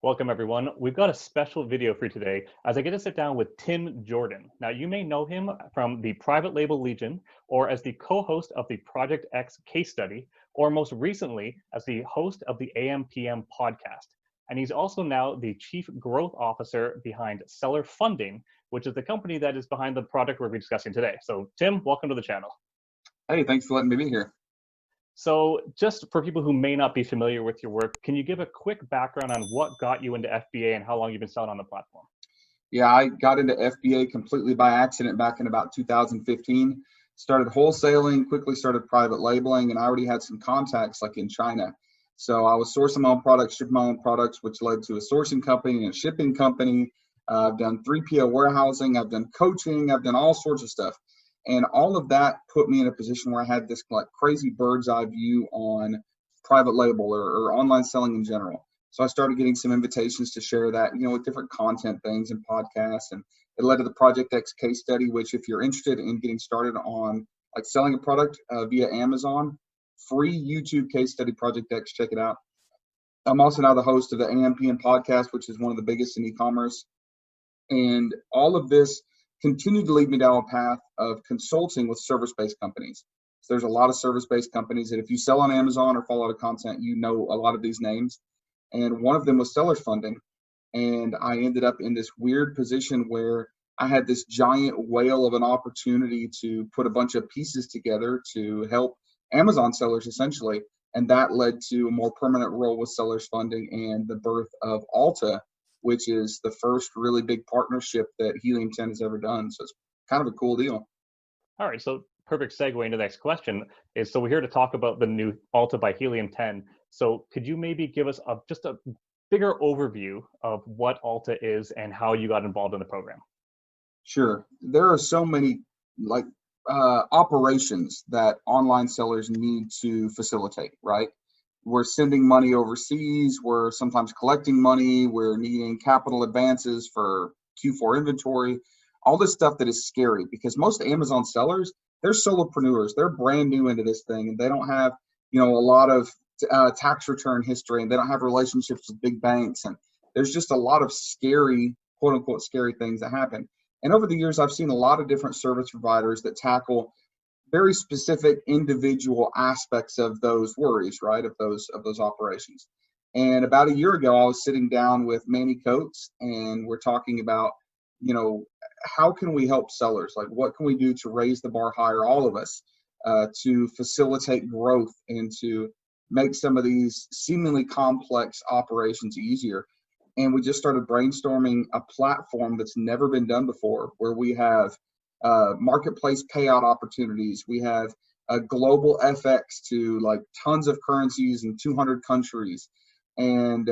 Welcome everyone. We've got a special video for you today as I get to sit down with Tim Jordan. Now you may know him from the Private Label Legion or as the co-host of the Project X case study, or most recently as the host of the AMPM podcast. And he's also now the Chief Growth Officer behind SellersFunding, which is the company that is behind the product we're discussing today. So Tim, welcome to the channel. Hey, thanks for letting me be here. So just for people who may not be familiar with your work, can you give a quick background on what got you into FBA and how long you've been selling on the platform? Yeah, I got into FBA completely by accident back in about 2015. Started wholesaling, quickly started private labeling, and I already had some contacts like in China. So I was sourcing my own products, shipping my own products, which led to a sourcing company and a shipping company. I've done 3PL warehousing, I've done coaching, I've done all sorts of stuff. And all of that put me in a position where I had this like crazy bird's eye view on private label or online selling in general. So I started getting some invitations to share that, with different content things and podcasts. And it led to the Project X case study, which if you're interested in getting started on like selling a product via Amazon, free YouTube case study, Project X, check it out. I'm also now the host of the AMPM podcast, which is one of the biggest in e-commerce. And all of this continued to lead me down a path of consulting with service-based companies. So there's a lot of service-based companies that if you sell on Amazon or follow the content, you know a lot of these names. And one of them was SellersFunding. And I ended up in this weird position where I had this giant whale of an opportunity to put a bunch of pieces together to help Amazon sellers essentially. And that led to a more permanent role with SellersFunding and the birth of Alta, which is the first really big partnership that Helium 10 has ever done. So it's kind of a cool deal. All right, so perfect segue into the next question is, so we're here to talk about the new Alta by Helium 10. So could you maybe give us just a bigger overview of what Alta is and how you got involved in the program? Sure. There are so many operations that online sellers need to facilitate, right? We're sending money overseas, we're sometimes collecting money, we're needing capital advances for Q4 inventory, all this stuff that is scary because most Amazon sellers, they're solopreneurs, they're brand new into this thing and they don't have, a lot of tax return history and they don't have relationships with big banks. And there's just a lot of scary, quote unquote, scary things that happen. And over the years, I've seen a lot of different service providers that tackle very specific individual aspects of those worries, right? Of those operations. And about a year ago, I was sitting down with Manny Coates and we're talking about, how can we help sellers? Like what can we do to raise the bar higher, all of us, to facilitate growth and to make some of these seemingly complex operations easier. And we just started brainstorming a platform that's never been done before, where we have marketplace payout opportunities. We have a global FX to like tons of currencies in 200 countries and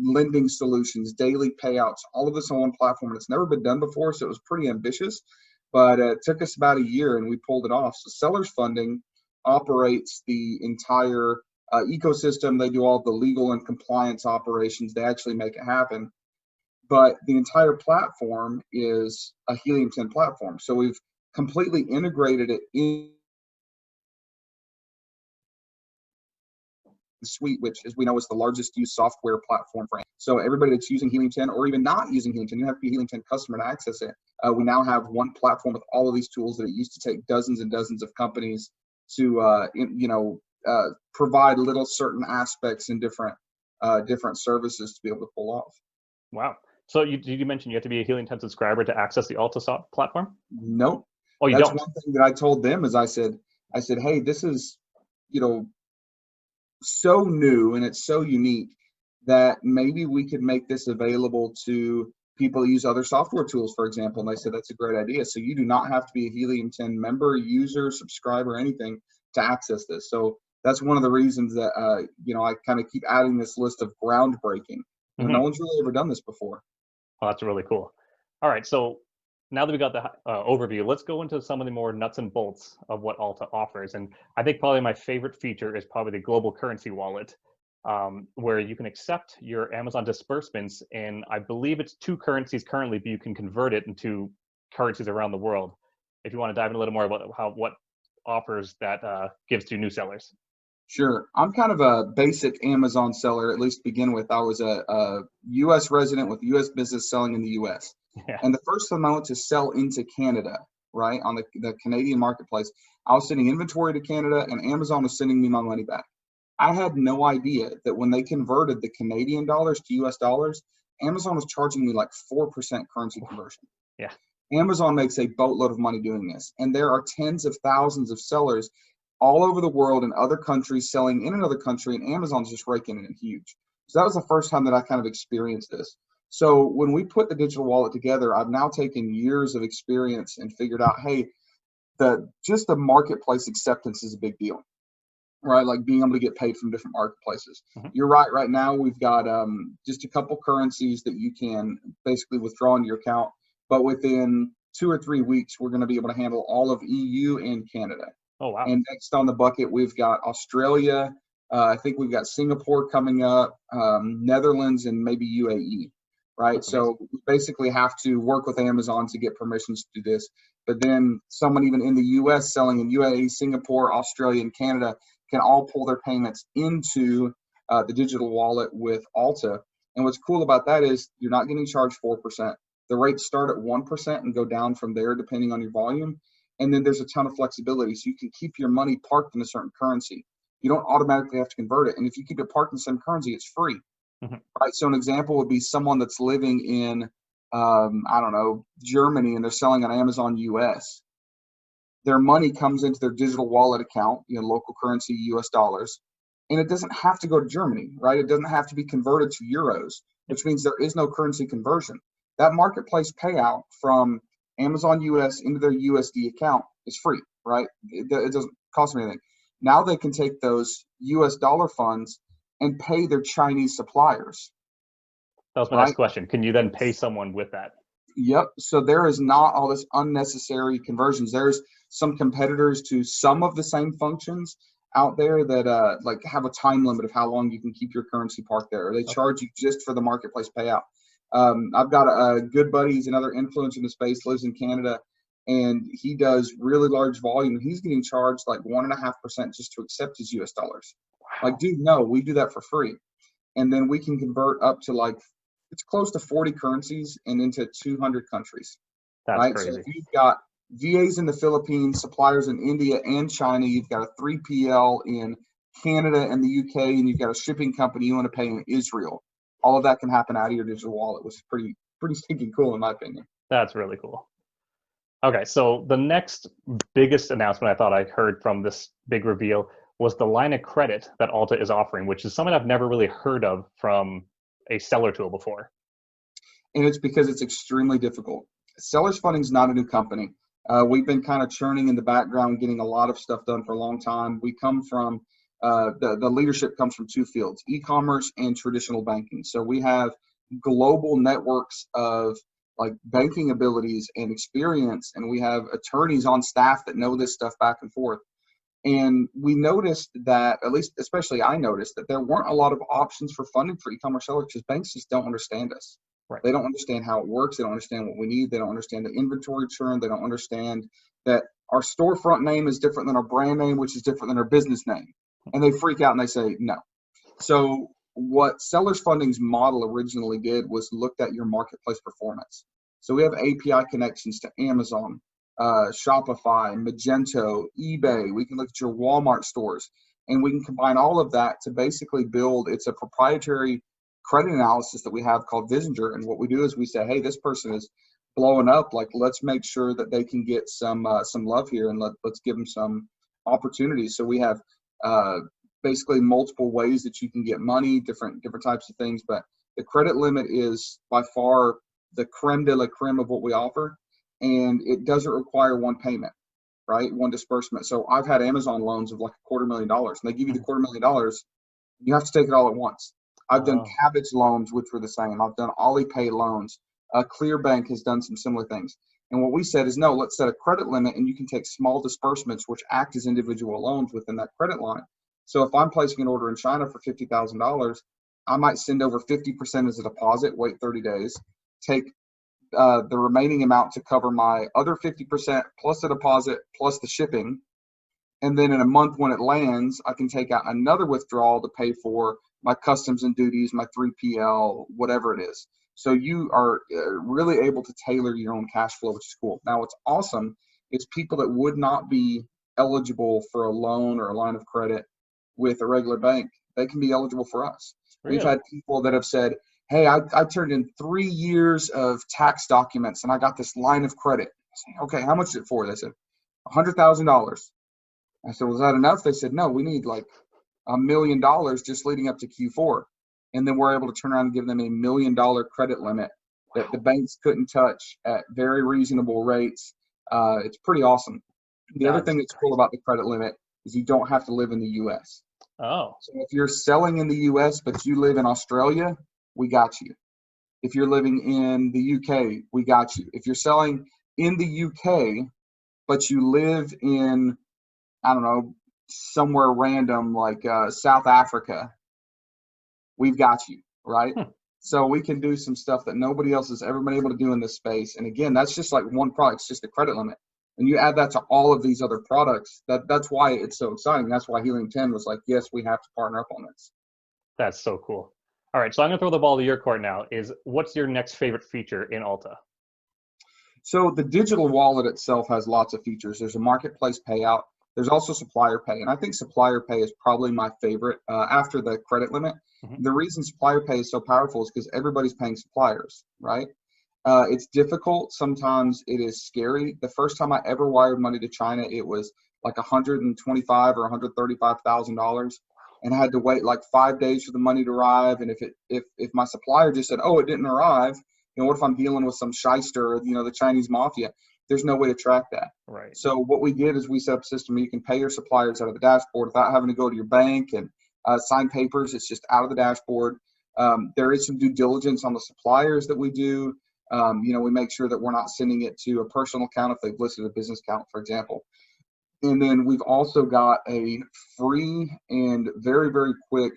lending solutions, daily payouts, all of this on one platform. And it's never been done before, so it was pretty ambitious, but it took us about a year and we pulled it off. So SellersFunding operates the entire ecosystem. They do all the legal and compliance operations. They actually make it happen. But the entire platform is a Helium 10 platform. So we've completely integrated it in the suite, which, as we know, is the largest used software platform for. So everybody that's using Helium 10 or even not using Helium 10, you have to be a Helium 10 customer to access it. We now have one platform with all of these tools that it used to take dozens and dozens of companies to, provide little certain aspects and different services to be able to pull off. Wow. So you mentioned you have to be a Helium 10 subscriber to access the Alta platform? Nope. Oh, you That's don't? One thing that I told them is I said, hey, this is, so new and it's so unique that maybe we could make this available to people who use other software tools, for example. And they said, that's a great idea. So you do not have to be a Helium 10 member, user, subscriber, anything to access this. So that's one of the reasons that, I kind of keep adding this list of groundbreaking. No one's really ever done this before. Oh, that's really cool. All right, so now that we got the overview, let's go into some of the more nuts and bolts of what Alta offers. And I think probably my favorite feature is probably the global currency wallet, where you can accept your Amazon disbursements in, I believe it's 2 currencies currently, but you can convert it into currencies around the world. If you want to dive in a little more about what offers that gives to new sellers. Sure. I'm kind of a basic Amazon seller, at least to begin with. I was a US resident with US business selling in the US. Yeah. And the first time I went to sell into Canada, right, on the Canadian marketplace, I was sending inventory to Canada and Amazon was sending me my money back. I had no idea that when they converted the Canadian dollars to US dollars, Amazon was charging me like 4% currency conversion. Yeah. Amazon makes a boatload of money doing this. And there are tens of thousands of sellers all over the world in other countries selling in another country, and Amazon's just raking it in huge. So that was the first time that I kind of experienced this. So when we put the digital wallet together, I've now taken years of experience and figured out, hey, just the marketplace acceptance is a big deal, right? Like being able to get paid from different marketplaces. Mhm. You're right. Right now, we've got just a couple currencies that you can basically withdraw into your account. But within 2 or 3 weeks, we're going to be able to handle all of EU and Canada. Oh, wow. And next on the bucket, we've got Australia. I think we've got Singapore coming up, Netherlands, and maybe UAE, right? That's So we basically have to work with Amazon to get permissions to do this. But then someone even in the US selling in UAE, Singapore, Australia, and Canada can all pull their payments into the digital wallet with Alta. And what's cool about that is you're not getting charged 4%. The rates start at 1% and go down from there depending on your volume. And then there's a ton of flexibility. So you can keep your money parked in a certain currency. You don't automatically have to convert it. And if you keep it parked in some currency, it's free. Mhm. Right? So an example would be someone that's living in, I don't know, Germany, and they're selling on Amazon US. Their money comes into their digital wallet account, local currency, US dollars. And it doesn't have to go to Germany, right? It doesn't have to be converted to euros, which means there is no currency conversion. That marketplace payout from Amazon US into their USD account is free, right? It doesn't cost them anything. Now they can take those US dollar funds and pay their Chinese suppliers. That was my Right? next question. Can you then pay someone with that? Yep. So there is not all this unnecessary conversions. There's some competitors to some of the same functions out there that like have a time limit of how long you can keep your currency parked there. Or they charge you just for the marketplace payout. I've got a good buddy, he's another influencer in the space, lives in Canada, and he does really large volume. He's getting charged like 1.5% just to accept his US dollars. Wow. Like, dude, no, we do that for free. And then we can convert up to like, it's close to 40 currencies and into 200 countries. That's right? crazy. So if you've got VAs in the Philippines, suppliers in India and China, you've got a 3PL in Canada and the UK, and you've got a shipping company you want to pay in Israel. All of that can happen out of your digital wallet, which is pretty stinking cool in my opinion. That's really cool. Okay, so the next biggest announcement I thought I heard from this big reveal was the line of credit that Alta is offering, which is something I've never really heard of from a seller tool before. And it's because it's extremely difficult. SellersFunding is not a new company. We've been kind of churning in the background, getting a lot of stuff done for a long time. We come from, the leadership comes from two fields, e-commerce and traditional banking. So we have global networks of like banking abilities and experience, and we have attorneys on staff that know this stuff back and forth. And we noticed that, at least, especially I noticed, that there weren't a lot of options for funding for e-commerce sellers because banks just don't understand us. Right. They don't understand how it works. They don't understand what we need. They don't understand the inventory churn. They don't understand that our storefront name is different than our brand name, which is different than our business name. And they freak out and they say no. So what SellersFunding's model originally did was looked at your marketplace performance. So we have API connections to Amazon, Shopify, Magento, eBay. We can look at your Walmart stores, and we can combine all of that to basically build, it's a proprietary credit analysis that we have called Visinger. And what we do is we say, hey, this person is blowing up. Like, let's make sure that they can get some love here, and let's give them some opportunities. So we have basically multiple ways that you can get money, different types of things. But the credit limit is by far the creme de la creme of what we offer. And it doesn't require one payment, right? One disbursement. So I've had Amazon loans of like $250,000, and they give you the $250,000. You have to take it all at once. I've done Cabbage loans, which were the same. I've done Alipay loans. Clearbank has done some similar things. And what we said is, no, let's set a credit limit, and you can take small disbursements, which act as individual loans within that credit line. So if I'm placing an order in China for $50,000, I might send over 50% as a deposit, wait 30 days, take the remaining amount to cover my other 50% plus the deposit plus the shipping, And then in a month when it lands, I can take out another withdrawal to pay for my customs and duties, my 3PL, whatever it is. So you are really able to tailor your own cash flow, which is cool. Now, what's awesome is people that would not be eligible for a loan or a line of credit with a regular bank, they can be eligible for us. Really? We've had people that have said, hey, I turned in 3 years of tax documents and I got this line of credit. I said, okay, how much is it for? They said, $100,000. I said, was that enough? They said, no, we need like $1 million just leading up to Q4. And then we're able to turn around and give them $1 million credit limit that the banks couldn't touch at very reasonable rates. It's pretty awesome. The other thing that's cool about the credit limit is you don't have to live in the US. Oh. So if you're selling in the US, but you live in Australia, we got you. If you're living in the UK, we got you. If you're selling in the UK, but you live in, I don't know, somewhere random like South Africa, we've got you, right? So we can do some stuff that nobody else has ever been able to do in this space. And again, that's just like one product, it's just a credit limit. And you add that to all of these other products, that's why it's so exciting. That's why Helium 10 was like, yes, we have to partner up on this. That's so cool. All right, so I'm gonna throw the ball to your court now. What's your next favorite feature in Alta? So the digital wallet itself has lots of features. There's a marketplace payout. There's also Supplier Pay, and I think Supplier Pay is probably my favorite after the credit limit. The reason Supplier Pay is so powerful is because everybody's paying suppliers, right? It's difficult. Sometimes it is scary. The first time I ever wired money to China, it was like $125,000 or $135,000, and I had to wait like 5 days for the money to arrive. And if my supplier just said, "Oh, it didn't arrive," what if I'm dealing with some shyster, the Chinese mafia? There's no way to track that. Right. So what we did is we set up a system where you can pay your suppliers out of the dashboard without having to go to your bank and sign papers. It's just out of the dashboard. There is some due diligence on the suppliers that we do. We make sure that we're not sending it to a personal account if they've listed a business account, for example. And then we've also got a free and very, very quick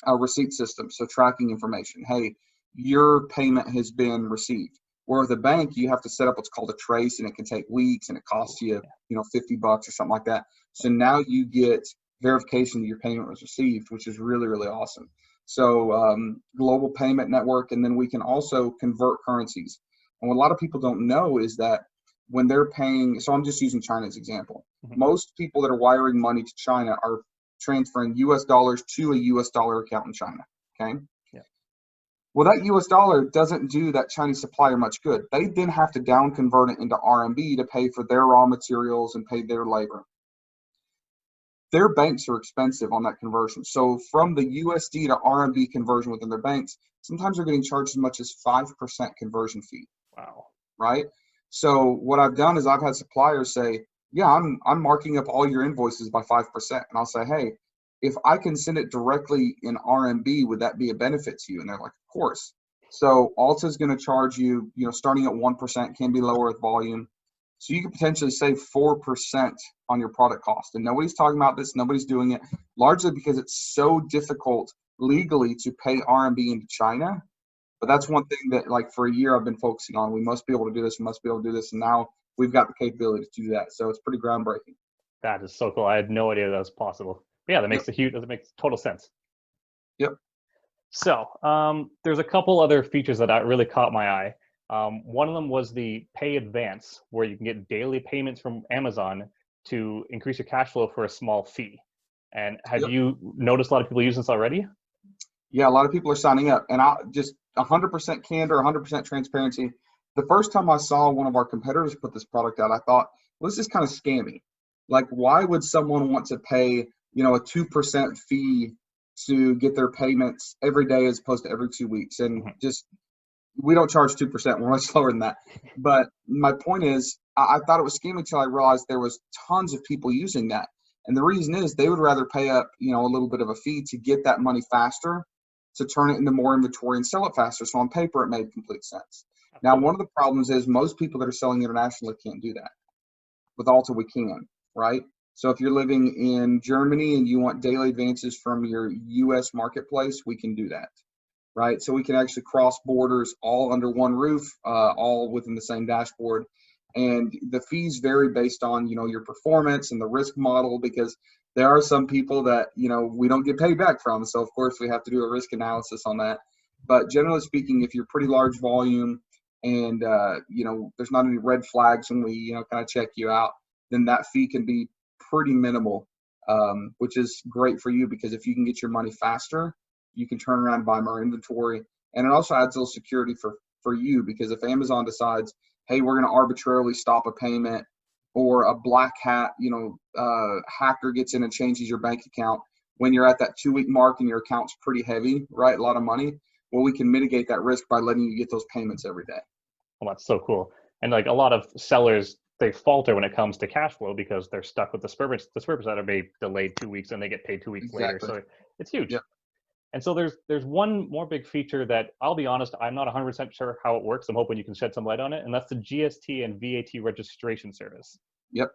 receipt system. So tracking information. Hey, your payment has been received. Where with a bank, you have to set up what's called a trace, and it can take weeks, and it costs you, $50 or something like that. So now you get verification that your payment was received, which is really, really awesome. So global payment network, and then we can also convert currencies. And what a lot of people don't know is that when they're paying, so I'm just using China as an example. Most people that are wiring money to China are transferring US dollars to a US dollar account in China, okay? Well, that US dollar doesn't do that Chinese supplier much good. They then have to down convert it into RMB to pay for their raw materials and pay their labor. Their banks are expensive on that conversion. So from the USD to RMB conversion within their banks, sometimes they're getting charged as much as 5% conversion fee. Wow. Right? So what I've done is I've had suppliers say, yeah, I'm marking up all your invoices by 5%. And I'll say, hey, if I can send it directly in RMB, would that be a benefit to you? And they're like, of course. So Alta is going to charge you, starting at 1%, can be lower with volume. So you could potentially save 4% on your product cost. And nobody's talking about this. Nobody's doing it, largely because it's so difficult legally to pay RMB into China. But that's one thing that, like, for a year I've been focusing on. We must be able to do this. We must be able to do this. And now we've got the capability to do that. So it's pretty groundbreaking. That is so cool. I had no idea that was possible. But yeah, that makes that makes total sense. Yep. So there's a couple other features that really caught my eye. One of them was the pay advance, where you can get daily payments from Amazon to increase your cash flow for a small fee. And have you noticed a lot of people using this already? Yeah, a lot of people are signing up. And I just 100% candor, 100% transparency. The first time I saw one of our competitors put this product out, I thought, well, this is kind of scammy. Like, why would someone want to pay, a 2% fee to get their payments every day as opposed to every 2 weeks? And we don't charge 2%. We're much lower than that. But my point is, I thought it was scammy until I realized there was tons of people using that. And the reason is they would rather pay up, a little bit of a fee to get that money faster, to turn it into more inventory and sell it faster. So on paper, it made complete sense. Now, one of the problems is most people that are selling internationally can't do that. With Alta, we can, right? So if you're living in Germany and you want daily advances from your US marketplace, we can do that, right? So we can actually cross borders all under one roof, all within the same dashboard. And the fees vary based on, your performance and the risk model, because there are some people that, we don't get paid back from. So of course we have to do a risk analysis on that. But generally speaking, if you're pretty large volume and, there's not any red flags when we, kind of check you out, then that fee can be pretty minimal, which is great for you, because if you can get your money faster, you can turn around and buy more inventory. And it also adds a little security for you, because if Amazon decides, hey, we're going to arbitrarily stop a payment, or a black hat, hacker gets in and changes your bank account when you're at that 2-week mark and your account's pretty heavy, right? A lot of money. Well, we can mitigate that risk by letting you get those payments every day. Well, that's so cool. And like a lot of sellers, they falter when it comes to cash flow because they're stuck with disbursements that are maybe delayed 2 weeks and they get paid 2 weeks later. So it's huge. Yep. And so there's one more big feature that, I'll be honest, I'm not 100% sure how it works. I'm hoping you can shed some light on it. And that's the GST and VAT registration service. Yep.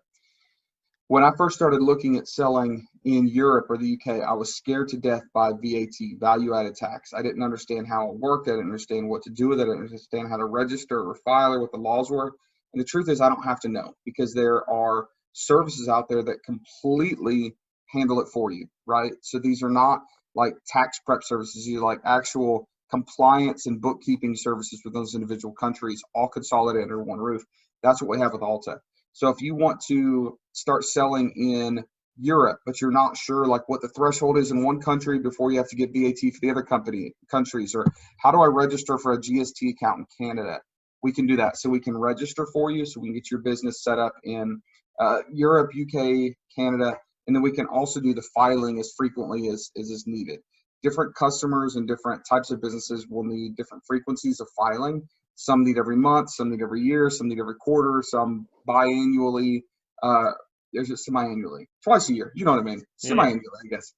When I first started looking at selling in Europe or the UK, I was scared to death by VAT, value added tax. I didn't understand how it worked. I didn't understand what to do with it. I didn't understand how to register or file, or what the laws were. And the truth is, I don't have to know, because there are services out there that completely handle it for you, right? So these are not like tax prep services. These are like actual compliance and bookkeeping services for those individual countries, all consolidated under one roof. That's what we have with Alta. So if you want to start selling in Europe, but you're not sure like what the threshold is in one country before you have to get VAT for the other countries, or how do I register for a GST account in Canada, we can do that. So we can register for you, so we can get your business set up in Europe, UK, Canada, and then we can also do the filing as frequently as is needed. Different customers and different types of businesses will need different frequencies of filing. Some need every month, some need every year, some need every quarter, some biannually. There's just semi-annually, twice a year. You know what I mean? Semi-annually, I guess.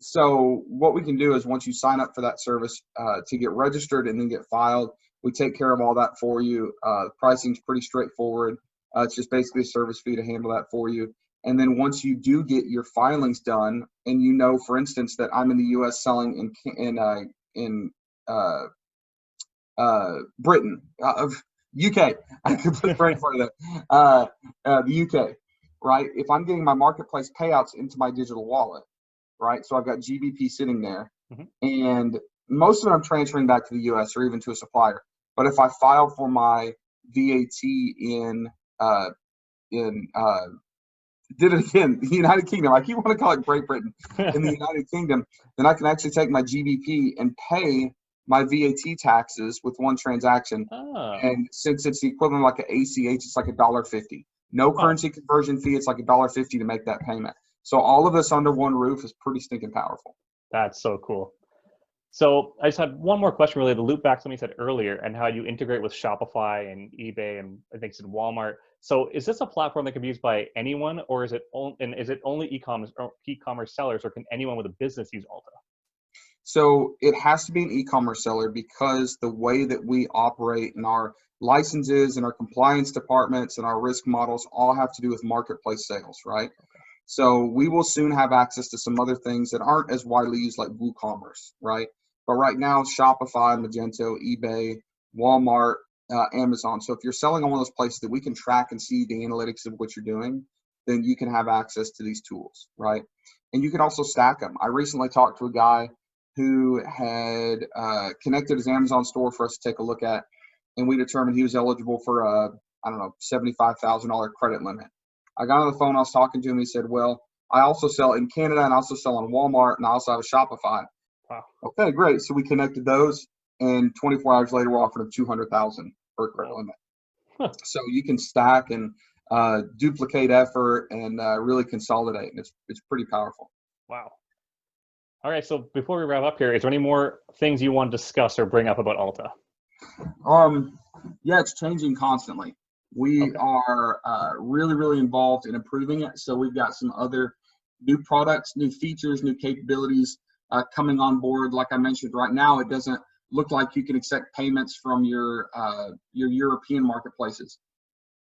So what we can do is, once you sign up for that service to get registered and then get filed, we take care of all that for you. The pricing's pretty straightforward. It's just basically a service fee to handle that for you. And then once you do get your filings done, and for instance, that I'm in the U.S. selling in Britain, UK, I could put right in front of that, the UK, right? If I'm getting my marketplace payouts into my digital wallet, right? So I've got GBP sitting there, and most of it I'm transferring back to the US or even to a supplier. But if I file for my VAT in the United Kingdom, I keep wanting to call it Great Britain, in the United Kingdom, then I can actually take my GBP and pay my VAT taxes with one transaction. And since it's the equivalent of like an ACH, it's like $1.50. No currency conversion fee. It's like $1.50 to make that payment. So all of this under one roof is pretty stinking powerful. That's so cool. So I just had one more question related to loop back to something you said earlier, and how you integrate with Shopify and eBay and I think it's in Walmart. So is this a platform that can be used by anyone, or is it only e-commerce sellers, or can anyone with a business use Alta? So it has to be an e-commerce seller, because the way that we operate and our licenses and our compliance departments and our risk models all have to do with marketplace sales, right? So we will soon have access to some other things that aren't as widely used, like WooCommerce, right? But right now, Shopify, Magento, eBay, Walmart, Amazon. So if you're selling on one of those places that we can track and see the analytics of what you're doing, then you can have access to these tools, right? And you can also stack them. I recently talked to a guy who had connected his Amazon store for us to take a look at, and we determined he was eligible for a, $75,000 credit limit. I got on the phone, I was talking to him, he said, well, I also sell in Canada, and I also sell on Walmart, and I also have a Shopify. Wow. Okay, great. So we connected those, and 24 hours later, we're offering him $200,000 for a credit limit. So you can stack and duplicate effort and really consolidate, and it's pretty powerful. Wow. All right, so before we wrap up here, is there any more things you want to discuss or bring up about Alta? Yeah, it's changing constantly. We are really, really involved in improving it. So we've got some other new products, new features, new capabilities coming on board. Like I mentioned, right now, it doesn't look like you can accept payments from your European marketplaces.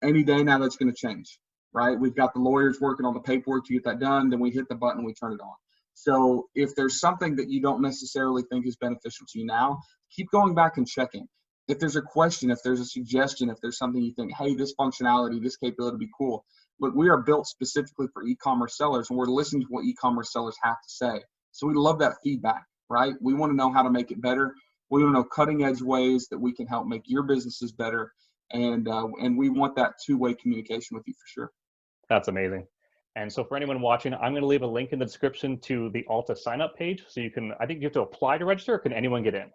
Any day now, that's going to change, right? We've got the lawyers working on the paperwork to get that done. Then we hit the button, we turn it on. So if there's something that you don't necessarily think is beneficial to you now, keep going back and checking. if there's a question, if there's a suggestion, if there's something you think, hey, this functionality, this capability would be cool. Look, we are built specifically for e-commerce sellers, and we're listening to what e-commerce sellers have to say. So we love that feedback, right? We want to know how to make it better. We want to know cutting edge ways that we can help make your businesses better. And we want that two-way communication with you for sure. That's amazing. And so for anyone watching, I'm going to leave a link in the description to the Alta sign-up page. So you can, I think you have to apply to register, or can anyone get in?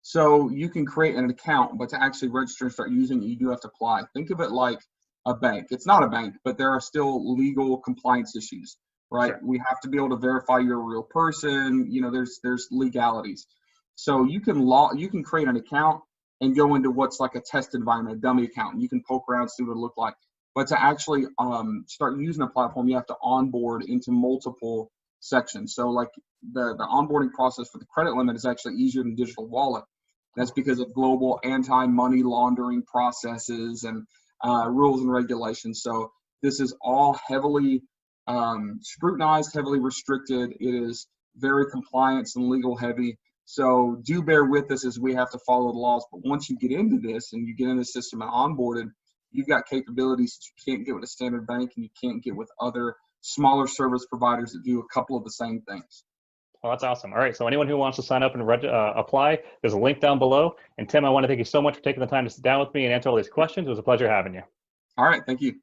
So you can create an account, but to actually register and start using it, you do have to apply. Think of it like a bank. It's not a bank, but there are still legal compliance issues, right? Sure. We have to be able to verify you're a real person. You know, there's legalities. So you can create an account and go into what's like a test environment, a dummy account, and you can poke around, see what it looked like. But to actually start using a platform, you have to onboard into multiple sections. So like the onboarding process for the credit limit is actually easier than digital wallet. That's because of global anti-money laundering processes and rules and regulations. So this is all heavily scrutinized, heavily restricted. It is very compliance and legal heavy. So do bear with us as we have to follow the laws. But once you get into this and you get in the system and onboarded, you've got capabilities that you can't get with a standard bank and you can't get with other smaller service providers that do a couple of the same things. Well, that's awesome. All right. So anyone who wants to sign up and apply, there's a link down below. And Tim, I want to thank you so much for taking the time to sit down with me and answer all these questions. It was a pleasure having you. All right. Thank you.